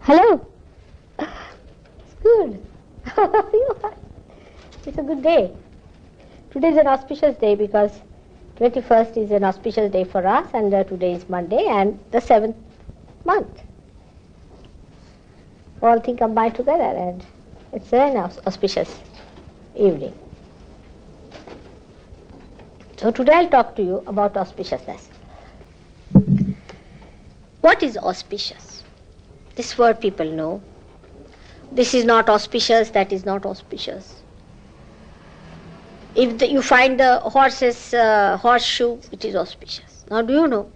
Hello. It's good. It's a good day. Today is an auspicious day because 21st is an auspicious day for us, and today is Monday and the 7th month. All things combined together, and it's an auspicious evening. So today I'll talk to you about auspiciousness. What is auspicious? This word people know. This is not auspicious, that is not auspicious. If you find the horse's horseshoe, it is auspicious. Now do you know,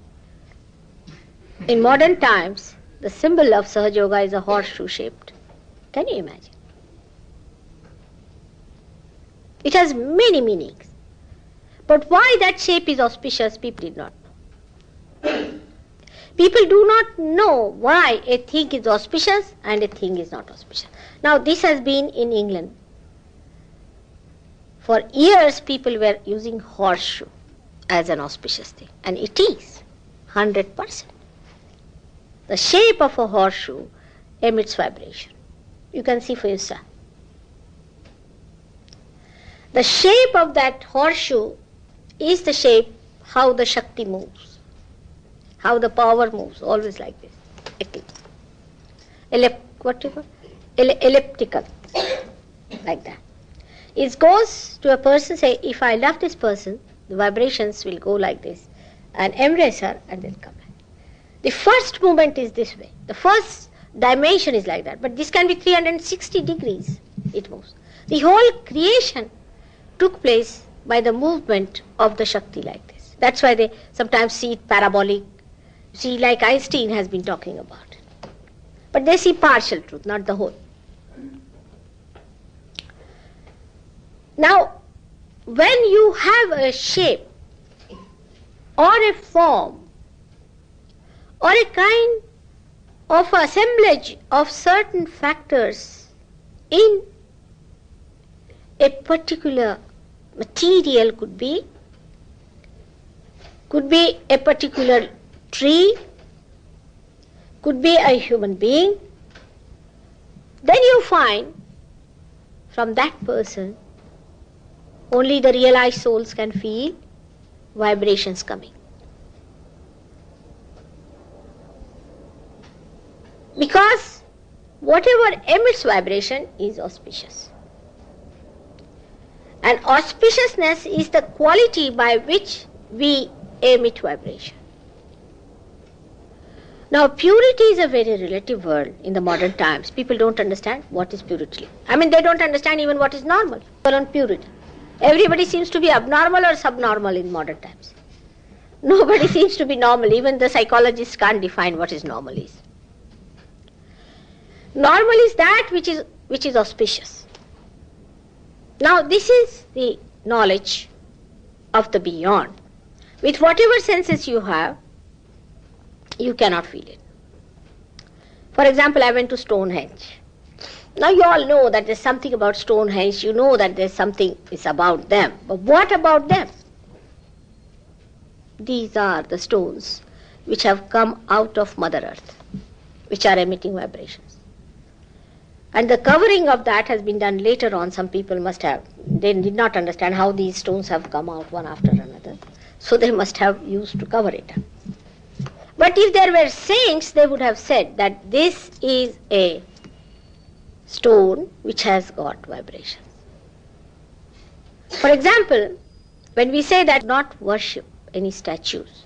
in modern times, the symbol of Sahaja Yoga is a horseshoe shaped. Can you imagine? It has many meanings. But why that shape is auspicious, people did not know. People do not know why a thing is auspicious and a thing is not auspicious. Now this has been in England. For years people were using horseshoe as an auspicious thing, and it is 100%. The shape of a horseshoe emits vibration. You can see for yourself. The shape of that horseshoe is the shape how the Shakti moves, how the power moves, always like this. Elliptical, like that. It goes to a person, say, if I love this person, the vibrations will go like this, and embrace her, and then come back. The first movement is this way. The first dimension is like that, but this can be 360 degrees, it moves. The whole creation took place by the movement of the Shakti like this. That's why they sometimes see it parabolic. See, like Einstein has been talking about it. But they see partial truth, not the whole. Now, when you have a shape or a form or a kind of assemblage of certain factors in a particular material, could be a particular tree, could be a human being, then you find from that person only the realized souls can feel vibrations coming. Because whatever emits vibration is auspicious. And auspiciousness is the quality by which we emit vibration. Now, purity is a very relative word in the modern times. People don't understand what is purity. I mean, they don't understand even what is normal. On purity. Everybody seems to be abnormal or subnormal in modern times. Nobody seems to be normal. Even the psychologists can't define what is normal is. Normal is that which is auspicious. Now, this is the knowledge of the beyond. With whatever senses you have, you cannot feel it. For example, I went to Stonehenge. Now you all know that there's something about Stonehenge. You know that there's something is about them. But what about them? These are the stones which have come out of Mother Earth, which are emitting vibrations. And the covering of that has been done later on. Some people must have, they did not understand how these stones have come out one after another. So they must have used to cover it up. But if there were saints, they would have said that this is a stone which has got vibrations. For example, when we say that not worship any statues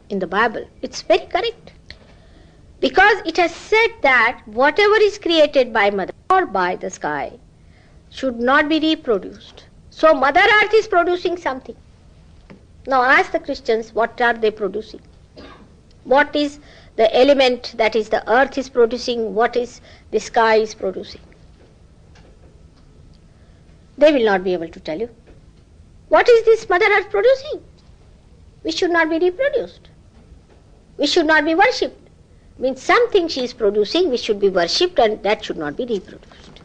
in the Bible, it's very correct. Because it has said that whatever is created by Mother or by the sky should not be reproduced. So Mother Earth is producing something. Now ask the Christians, what are they producing? What is the element that is the earth is producing? What is the sky is producing? They will not be able to tell you. What is this Mother Earth producing? We should not be reproduced. We should not be worshipped. Means something she is producing which should be worshipped, and that should not be reproduced.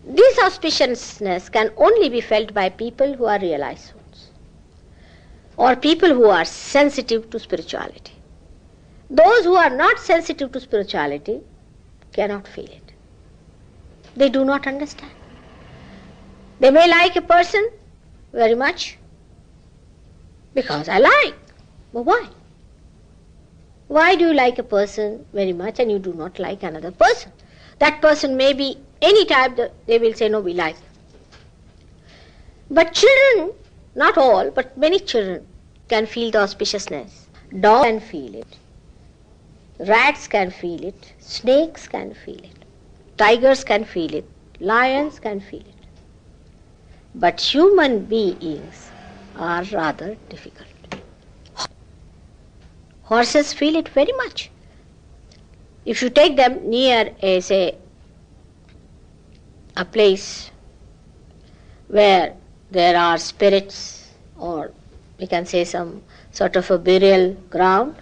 This auspiciousness can only be felt by people who are realized souls, or people who are sensitive to spirituality. Those who are not sensitive to spirituality cannot feel it. They do not understand. They may like a person very much because I like. But why? Why do you like a person very much and you do not like another person? That person may be any type, they will say, no, we like. But children, not all, but many children can feel the auspiciousness. Dogs can feel it. Rats can feel it. Snakes can feel it. Tigers can feel it. Lions can feel it. But human beings are rather difficult. Horses feel it very much. If you take them near a place where there are spirits, or we can say some sort of a burial ground,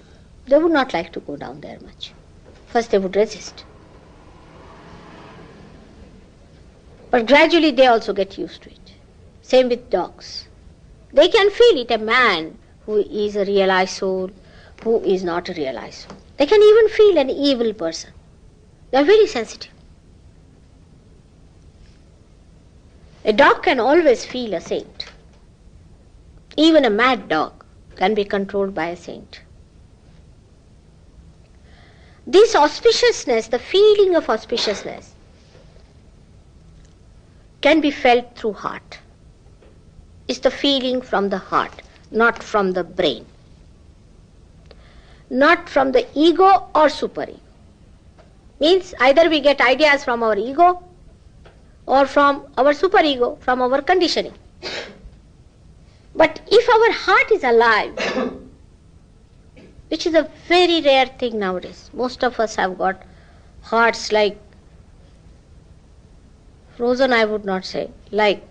they would not like to go down there much. First they would resist. But gradually they also get used to it. Same with dogs. They can feel it, a man who is a realized soul, who is not a realized soul. They can even feel an evil person. They are very sensitive. A dog can always feel a saint. Even a mad dog can be controlled by a saint. This auspiciousness, the feeling of auspiciousness, can be felt through heart. It's the feeling from the heart, not from the brain. Not from the ego or superego. Means either we get ideas from our ego or from our superego, from our conditioning. But if our heart is alive, which is a very rare thing nowadays, most of us have got hearts like frozen, I would not say, like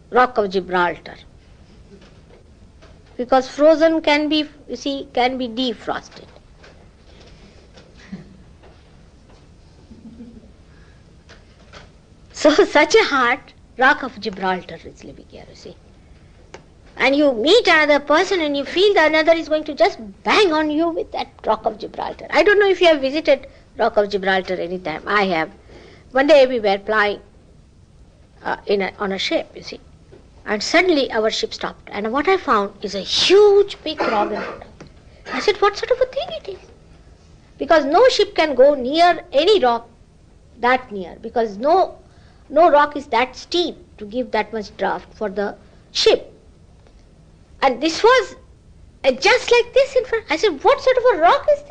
Rock of Gibraltar. Because frozen can be, you see, can be defrosted. So such a heart, Rock of Gibraltar is living here, you see. And you meet another person and you feel the another is going to just bang on you with that Rock of Gibraltar. I don't know if you have visited Rock of Gibraltar any time. I have. One day we were flying on a ship, you see. And suddenly our ship stopped. And what I found is a huge big rock in front of me. I said, what sort of a thing it is? Because no ship can go near any rock that near. Because no rock is that steep to give that much draft for the ship. And this was just like this in front. I said, what sort of a rock is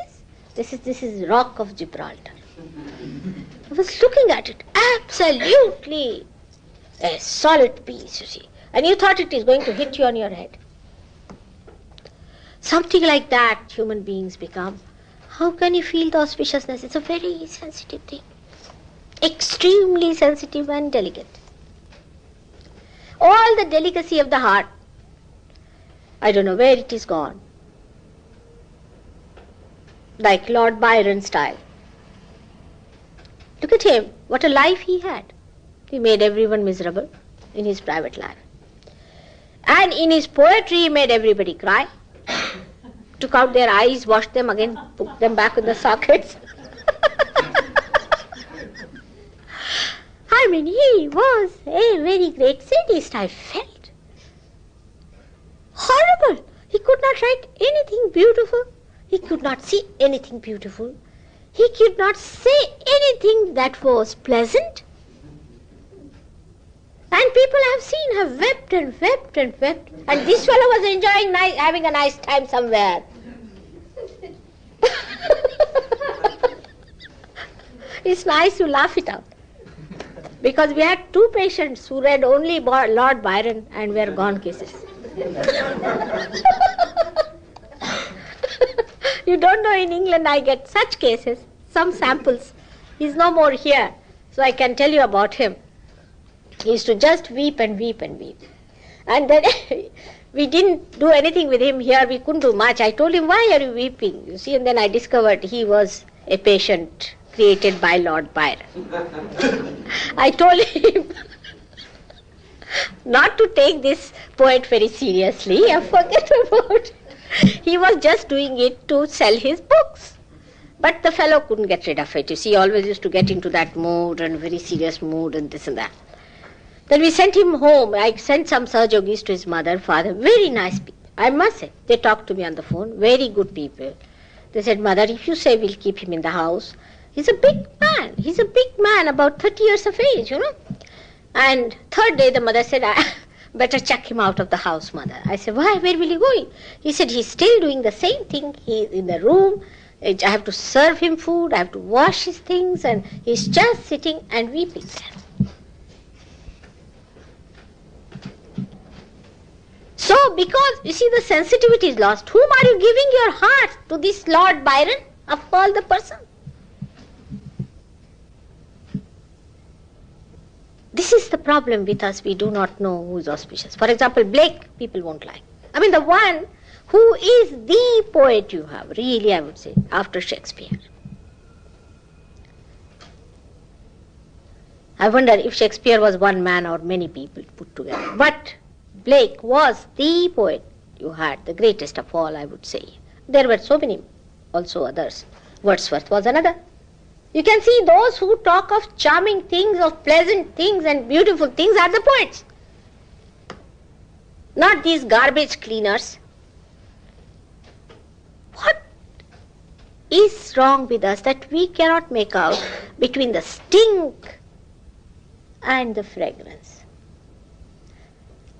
this? This is Rock of Gibraltar. I was looking at it. Absolutely a solid piece, you see. And you thought it is going to hit you on your head. Something like that human beings become. How can you feel the auspiciousness? It's a very sensitive thing. Extremely sensitive and delicate. All the delicacy of the heart, I don't know where it is gone. Like Lord Byron style. Look at him, what a life he had. He made everyone miserable in his private life. And in his poetry he made everybody cry. Took out their eyes, washed them again, put them back in the sockets. I mean, he was a very great sadist, I felt. Horrible. He could not write anything beautiful. He could not see anything beautiful. He could not say anything that was pleasant. And people have seen have wept and wept and wept. And this fellow was enjoying having a nice time somewhere. It's nice to laugh it out. Because we had two patients who read only Lord Byron and were gone cases. You don't know, in England I get such cases, some samples. He's no more here, so I can tell you about him. He used to just weep and weep and weep. And then we didn't do anything with him here, we couldn't do much. I told him, why are you weeping? You see, and then I discovered he was a patient created by Lord Byron. I told him not to take this poet very seriously, I forget about it. He was just doing it to sell his books. But the fellow couldn't get rid of it. You see, he always used to get into that mood and very serious mood and this and that. Then we sent him home. I sent some Sahaja Yogis to his mother, father, very nice people. I must say, they talked to me on the phone, very good people. They said, Mother, if you say we'll keep him in the house, he's a big man. He's a big man, about 30 years of age, you know. And third day, the mother said, I better chuck him out of the house, Mother. I said, why? Where will he go? He said, he's still doing the same thing. He's in the room. I have to serve him food. I have to wash his things. And he's just sitting and weeping there. So, because, you see, the sensitivity is lost. Whom are you giving your heart? To this Lord Byron, of all the person? This is the problem with us. We do not know who is auspicious. For example, Blake, people won't like. I mean, the one who is the poet you have, really, I would say, after Shakespeare. I wonder if Shakespeare was one man or many people put together. But Blake was the poet you had, the greatest of all, I would say. There were so many also others. Wordsworth was another. You can see those who talk of charming things, of pleasant things and beautiful things are the poets. Not these garbage cleaners. What is wrong with us that we cannot make out between the stink and the fragrance?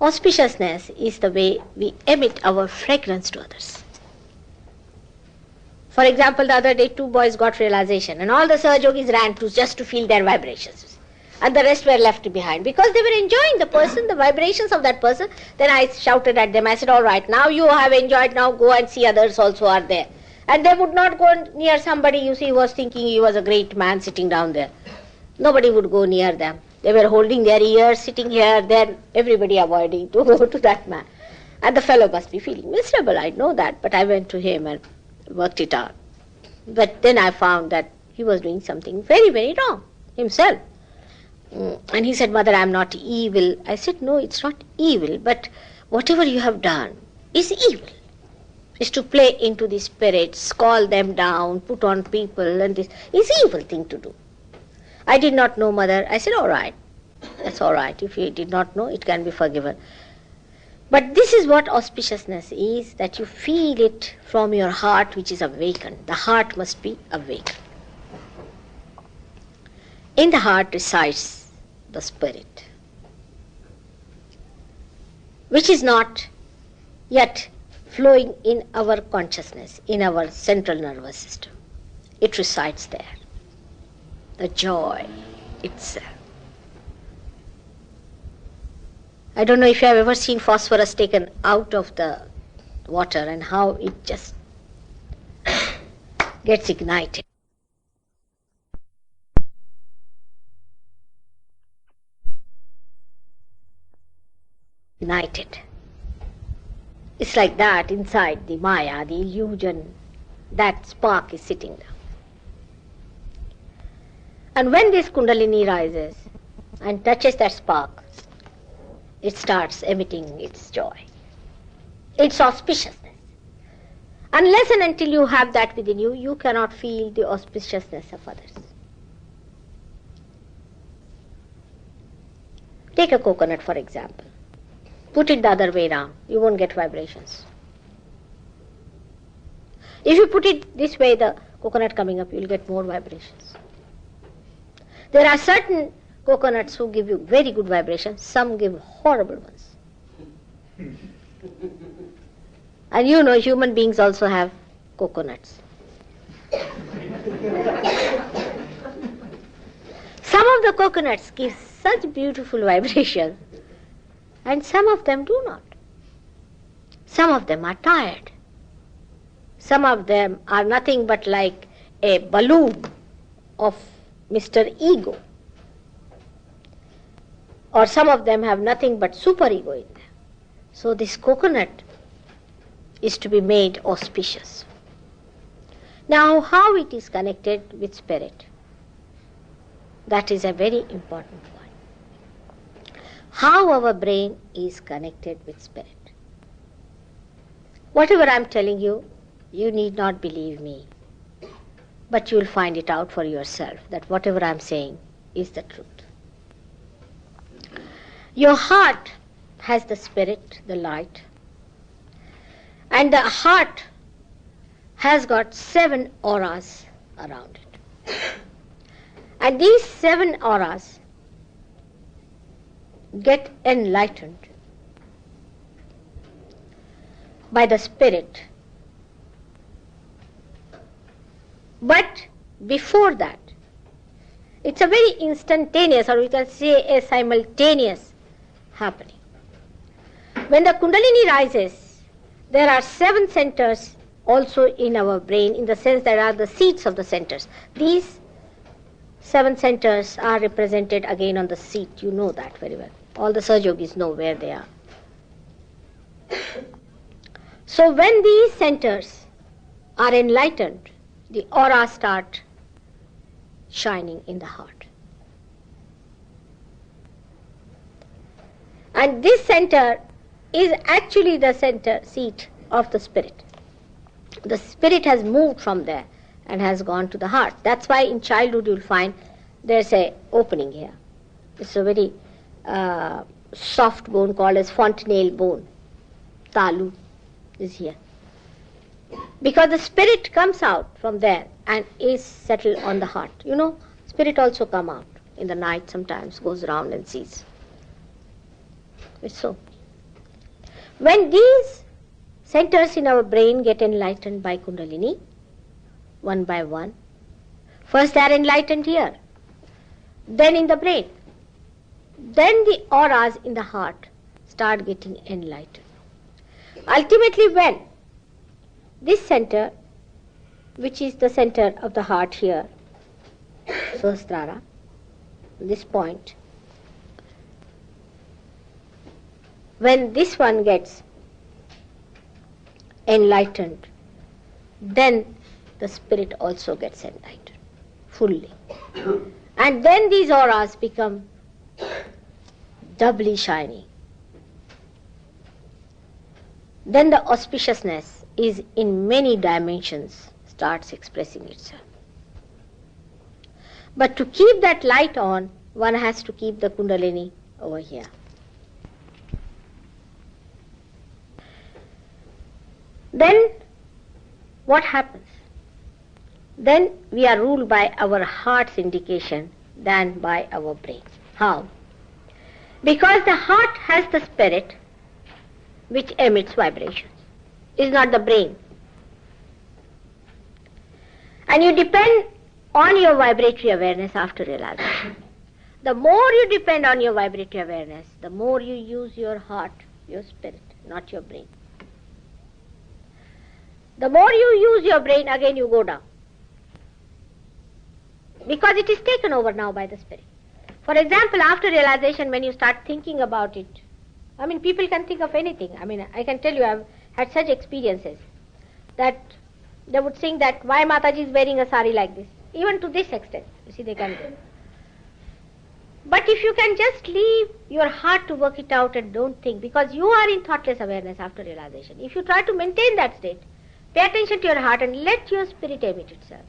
Auspiciousness is the way we emit our fragrance to others. For example, the other day 2 boys got realization and all the Sahaja Yogis ran to just to feel their vibrations. And the rest were left behind because they were enjoying the person, the vibrations of that person. Then I shouted at them, I said, all right, now you have enjoyed, now go and see others also are there. And they would not go near somebody, you see, who was thinking he was a great man sitting down there. Nobody would go near them. They were holding their ears, sitting here, there, everybody avoiding to go to that man. And the fellow must be feeling miserable, I know that, but I went to him and worked it out. But then I found that he was doing something very, very wrong himself. And he said, Mother, I am not evil. I said, no, it's not evil, but whatever you have done is evil. Is to play into the spirits, call them down, put on people, and this is evil thing to do. I did not know, Mother. I said, all right, that's all right. If you did not know, it can be forgiven. But this is what auspiciousness is, that you feel it from your heart which is awakened. The heart must be awakened. In the heart resides the spirit, which is not yet flowing in our consciousness, in our central nervous system. It resides there. The joy itself. I don't know if you have ever seen phosphorus taken out of the water and how it just gets ignited. It's like that inside the Maya, the illusion, that spark is sitting down. And when this Kundalini rises and touches that spark, it starts emitting its joy, its auspiciousness. Unless and until you have that within you, you cannot feel the auspiciousness of others. Take a coconut, for example. Put it the other way around, you won't get vibrations. If you put it this way, the coconut coming up, you will get more vibrations. There are certain coconuts who give you very good vibrations, some give horrible ones. And you know, human beings also have coconuts. Some of the coconuts give such beautiful vibrations, and some of them do not. Some of them are tired. Some of them are nothing but like a balloon of Mr. Ego. Or some of them have nothing but super-ego in them. So this coconut is to be made auspicious. Now, how it is connected with spirit? That is a very important point. How our brain is connected with spirit. Whatever I am telling you, you need not believe me. But you will find it out for yourself that whatever I am saying is the truth. Your heart has the spirit, the light, and the heart has got 7 auras around it. And these 7 auras get enlightened by the spirit. But before that, it's a very instantaneous, or we can say a simultaneous happening. When the Kundalini rises, there are 7 centers also in our brain, in the sense there are the seats of the centers. These 7 centers are represented again on the seat. You know that very well. All the Sahaja Yogis know where they are. So when these centers are enlightened, the auras start shining in the heart. And this center is actually the center seat of the spirit. The spirit has moved from there and has gone to the heart. That's why in childhood you'll find there's a opening here. It's a very soft bone called as fontanelle bone. Talu is here. Because the spirit comes out from there and is settled on the heart. You know, spirit also come out in the night sometimes, goes around and sees. It's so. When these centers in our brain get enlightened by Kundalini, one by one, first they are enlightened here, then in the brain, then the auras in the heart start getting enlightened. Ultimately, when this center, which is the center of the heart here, Sahasrara, this point, when this one gets enlightened, then the spirit also gets enlightened fully. And then these auras become doubly shiny. Then the auspiciousness is in many dimensions starts expressing itself. But to keep that light on, one has to keep the Kundalini over here. Then what happens? Then we are ruled by our heart's indication than by our brain. How? Because the heart has the spirit which emits vibrations. It's not the brain. And you depend on your vibratory awareness after realization. The more you depend on your vibratory awareness, the more you use your heart, your spirit, not your brain. The more you use your brain, again you go down. Because it is taken over now by the spirit. For example, after realization, when you start thinking about it, people can think of anything. I can tell you, I've had such experiences that they would think that why Mataji is wearing a sari like this. Even to this extent, you see, they can do. But if you can just leave your heart to work it out and don't think, because you are in thoughtless awareness after realization. If you try to maintain that state, pay attention to your heart and let your spirit emit itself,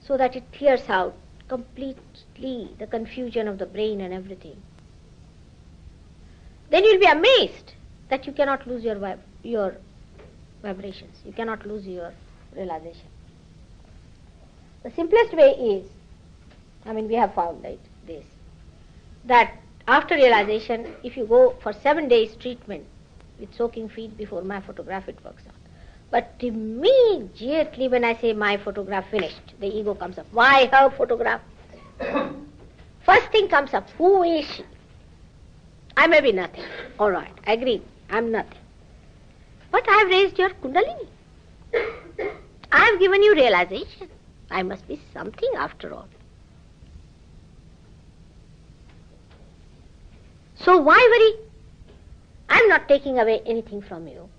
so that it clears out completely the confusion of the brain and everything. Then you'll be amazed that you cannot lose your vibrations. You cannot lose your realization. The simplest way is, we have found this, that after realization, if you go for 7 days treatment with soaking feet before my photograph, it works out. But immediately when I say my photograph finished, the ego comes up. Why her photograph? First thing comes up, who is she? I may be nothing. All right, agreed, I'm nothing. But I have raised your Kundalini. I have given you realization. I must be something after all. So why worry? I'm not taking away anything from you.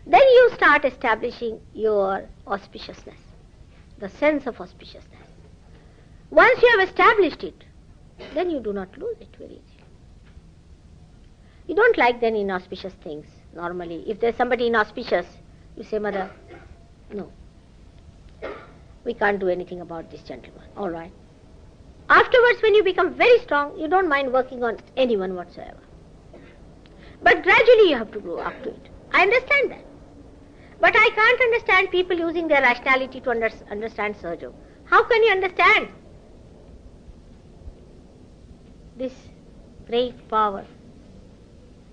Then you start establishing your auspiciousness, the sense of auspiciousness. Once you have established it, then you do not lose it very easily. You don't like then inauspicious things normally. If there's somebody inauspicious, you say, Mother, No. We can't do anything about this, gentleman. All right. Afterwards, when you become very strong, you don't mind working on anyone whatsoever. But gradually you have to grow up to it. I understand that. But I can't understand people using their rationality to understand Sahaja. How can you understand this great power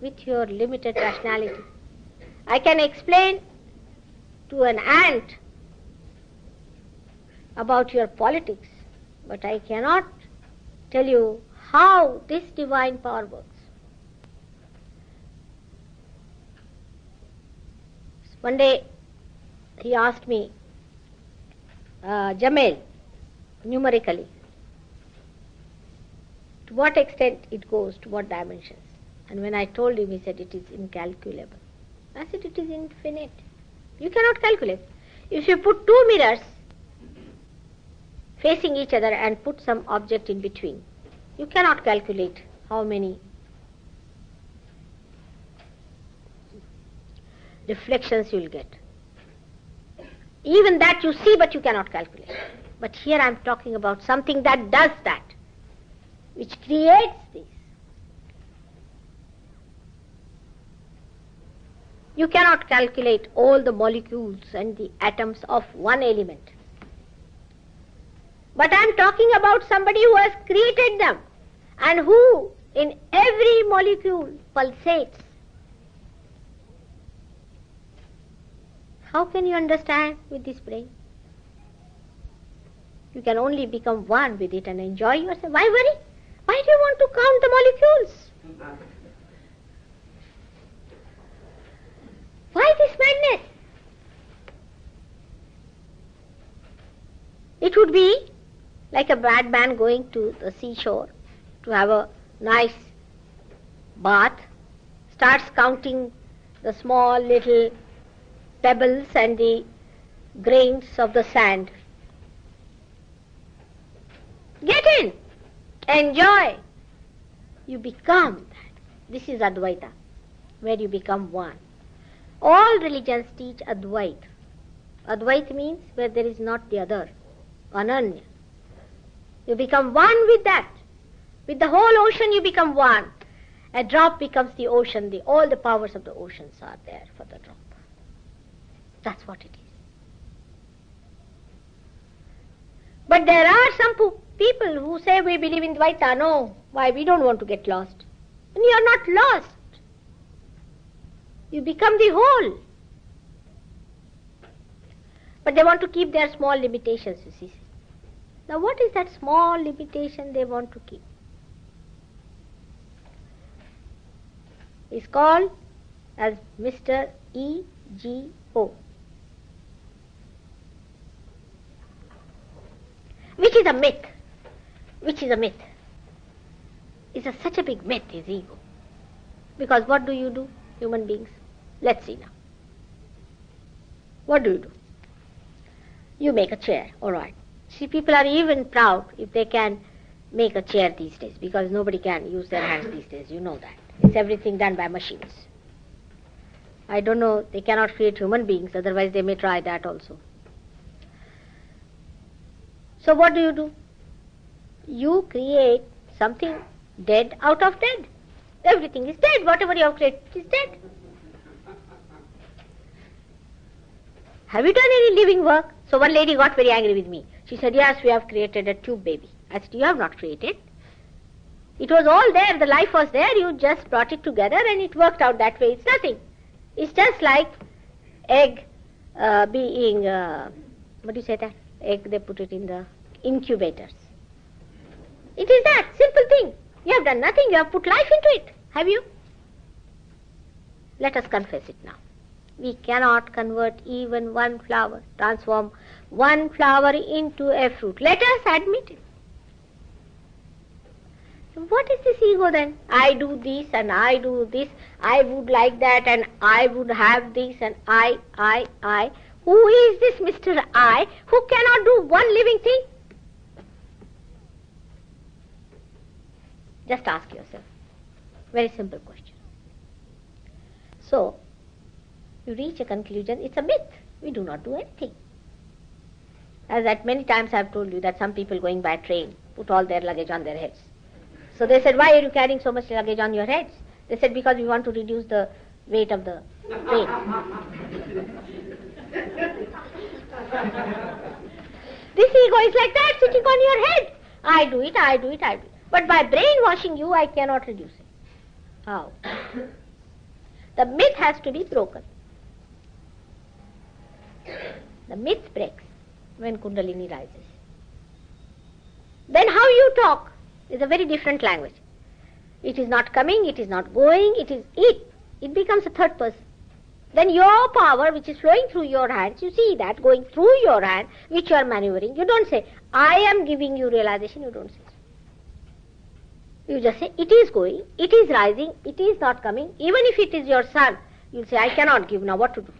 with your limited rationality? I can explain to an ant about your politics, but I cannot tell you how this divine power works. One day he asked me, Jamil, numerically, to what extent it goes, to what dimensions. And when I told him, he said it is incalculable. I said it is infinite. You cannot calculate. If you put two mirrors facing each other and put some object in between, you cannot calculate how many reflections you will get. Even that you see, but you cannot calculate. But here I am talking about something that does that, which creates this. You cannot calculate all the molecules and the atoms of one element. But I am talking about somebody who has created them and who in every molecule pulsates. How can you understand with this brain? You can only become one with it and enjoy yourself. Why worry? Why do you want to count the molecules? Why this madness? It would be like a bad man going to the seashore to have a nice bath, starts counting the small little pebbles and the grains of the sand. Get in, enjoy. You become that. This is Advaita, where you become one. All religions teach Advaita. Advaita means where there is not the other, Ananya. You become one with that. With the whole ocean you become one. A drop becomes the ocean. All the powers of the oceans are there for the drop. That's what it is. But there are some people who say we believe in Dvaita. No, why? We don't want to get lost. And you are not lost. You become the whole. But they want to keep their small limitations, you see. Now what is that small limitation they want to keep? It's called as Mr. E.G.O. Which is a myth. Which is a myth. It's such a big myth, is ego. Because what do, human beings? Let's see now. What do? You make a chair, all right. See, people are even proud if they can make a chair these days, because nobody can use their hands these days, you know that. It's everything done by machines. I don't know, they cannot create human beings, otherwise they may try that also. So what do? You create something dead out of dead. Everything is dead. Whatever you have created is dead. Have you done any living work? So one lady got very angry with me. She said, yes, we have created a tube baby. I said, you have not created. It was all there. The life was there. You just brought it together and it worked out that way. It's nothing. It's just like egg being, what do you say that? Egg, they put it in the incubators. It is that simple thing. You have done nothing. You have put life into it. Have you? Let us confess it now. We cannot convert even one flower, transform one flower into a fruit. Let us admit it. What is this ego then? I do this and I do this. I would like that and I would have this and I. Who is this Mr. I who cannot do one living thing? Just ask yourself. Very simple question. So, You reach a conclusion, it's a myth. We do not do anything. As that many times I have told you that some people going by train put all their luggage on their heads. So they said, why are you carrying so much luggage on your heads? They said, because we want to reduce the weight of the train. This ego is like that, sitting on your head. I do it. But by brainwashing you, I cannot reduce it. How? The myth has to be broken. The myth breaks when Kundalini rises. Then how you talk is a very different language. It is not coming, it is not going, it is it. It becomes a third person. Then your power, which is flowing through your hands, you see that going through your hand, which you are maneuvering. You don't say, I am giving you realization. You don't say so. You just say, it is going, it is rising, it is not coming. Even if it is your son, you'll say, I cannot give now, what to do?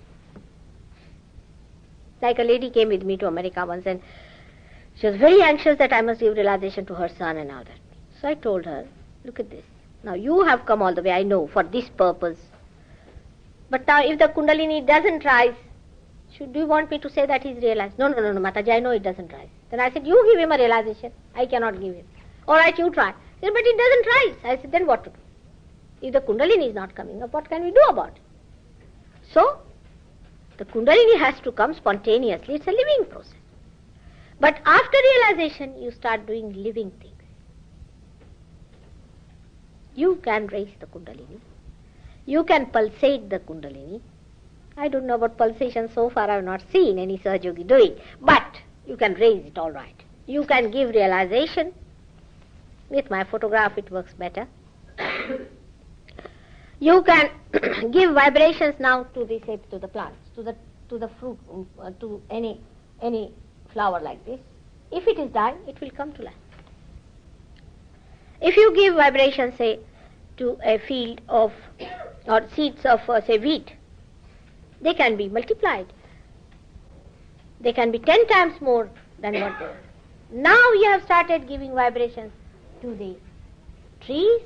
Like a lady came with me to America once and she was very anxious that I must give realization to her son and all that. So I told her, look at this. Now you have come all the way, I know, for this purpose. But now if the Kundalini doesn't rise, do you want me to say that he's realized? No, Mataji, I know it doesn't rise. Then I said, you give him a realization. I cannot give him. All right, you try. He said, but it doesn't rise. I said, then what to do? If the Kundalini is not coming up, what can we do about it? So, the Kundalini has to come spontaneously. It's a living process. But after realization, you start doing living things. You can raise the Kundalini. You can pulsate the Kundalini. I don't know about pulsation. So far I have not seen any Sahaja Yogi doing. But you can raise it all right. You can give realization. With my photograph it works better. You can give vibrations now to the plants, to the fruit, to any flower like this. If it is dying, it will come to life. If you give vibrations, say, to a field of, or seeds of, say, wheat, they can be multiplied. They can be 10 times more than what they are. Now you have started giving vibrations to the trees,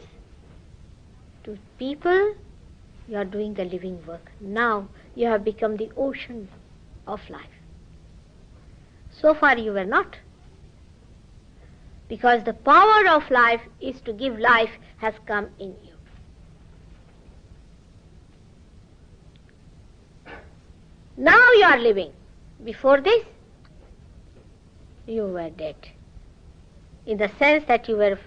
to people. You are doing the living work. Now you have become the ocean of life. So far you were not. Because the power of life is to give life has come in you. Now you are living. Before this, you were dead. In the sense that you were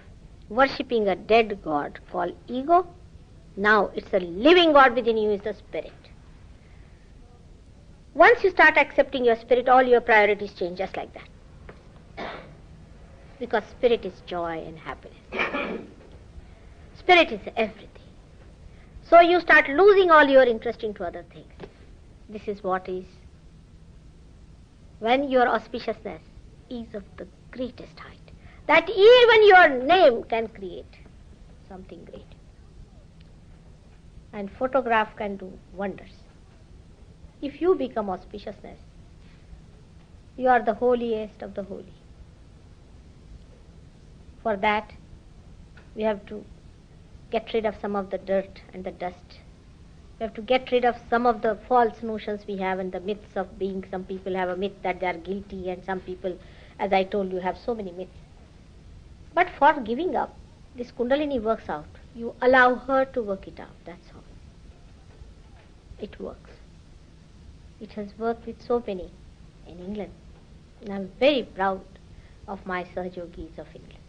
worshipping a dead god called ego. Now it's a living God within you, is the spirit. Once you start accepting your spirit, all your priorities change just like that. Because spirit is joy and happiness. Spirit is everything. So you start losing all your interest into other things. This is what is when your auspiciousness is of the greatest height. That even your name can create something great. And photograph can do wonders. If you become auspiciousness, you are the holiest of the holy. For that, we have to get rid of some of the dirt and the dust. We have to get rid of some of the false notions we have and the myths of being. Some people have a myth that they are guilty, and some people, as I told you, have so many myths. But for giving up, this Kundalini works out. You allow her to work it out, that's all. It works. It has worked with so many in England. And I'm very proud of my Sahaja Yogis of England.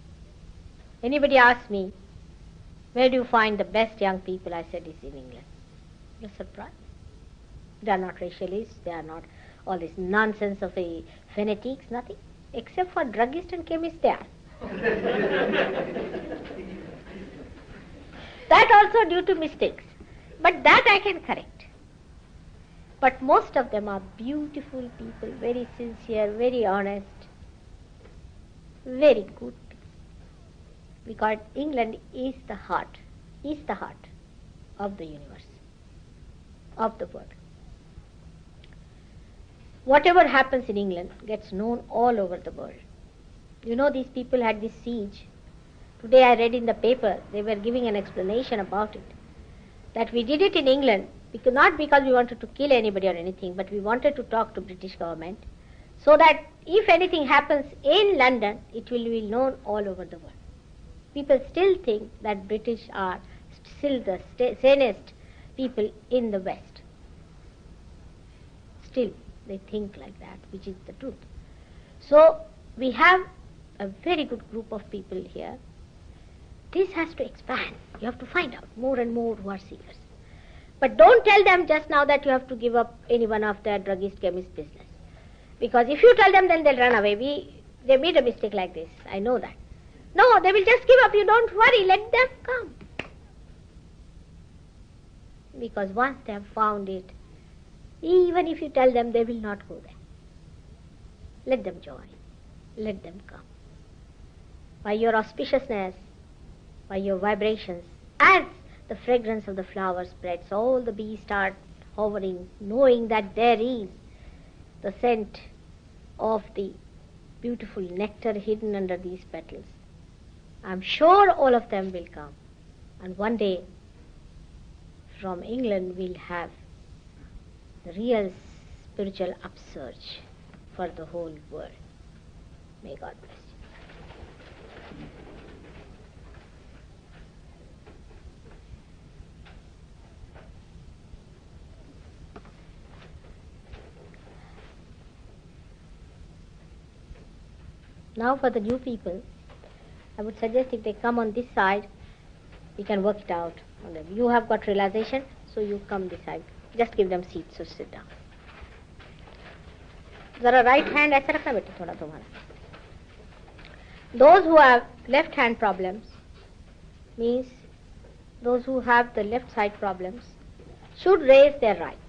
Anybody asks me, where do you find the best young people? I said, it's in England. You're surprised. They are not racialists, they are not all this nonsense of a fanatics, nothing. Except for druggists and chemists, they are. That also due to mistakes. But that I can correct. But most of them are beautiful people, very sincere, very honest, very good. Because England is the heart of the universe, of the world. Whatever happens in England gets known all over the world. You know, these people had this siege. Today I read in the paper, they were giving an explanation about it. That we did it in England Not because we wanted to kill anybody or anything, but we wanted to talk to British government so that if anything happens in London, it will be known all over the world. People still think that British are still the sanest people in the West. Still, they think like that, which is the truth. So, we have a very good group of people here. This has to expand. You have to find out more and more who are seekers. But don't tell them just now that you have to give up any one of their druggist, chemist business. Because if you tell them, then they'll run away. They made a mistake like this. I know that. No, they will just give up. You don't worry. Let them come. Because once they have found it, even if you tell them, they will not go there. Let them join. Let them come. By your auspiciousness, by your vibrations, as the fragrance of the flower spreads, all the bees start hovering, knowing that there is the scent of the beautiful nectar hidden under these petals. I'm sure all of them will come. And one day, from England, we'll have the real spiritual upsurge for the whole world. May God bless you. Now for the new people, I would suggest if they come on this side, we can work it out. You have got realization, so you come this side. Just give them seats, so sit down. जरा right hand ऐसा रखना बेटा थोड़ा तुम्हारा. Those who have left hand problems, means those who have the left side problems, should raise their right.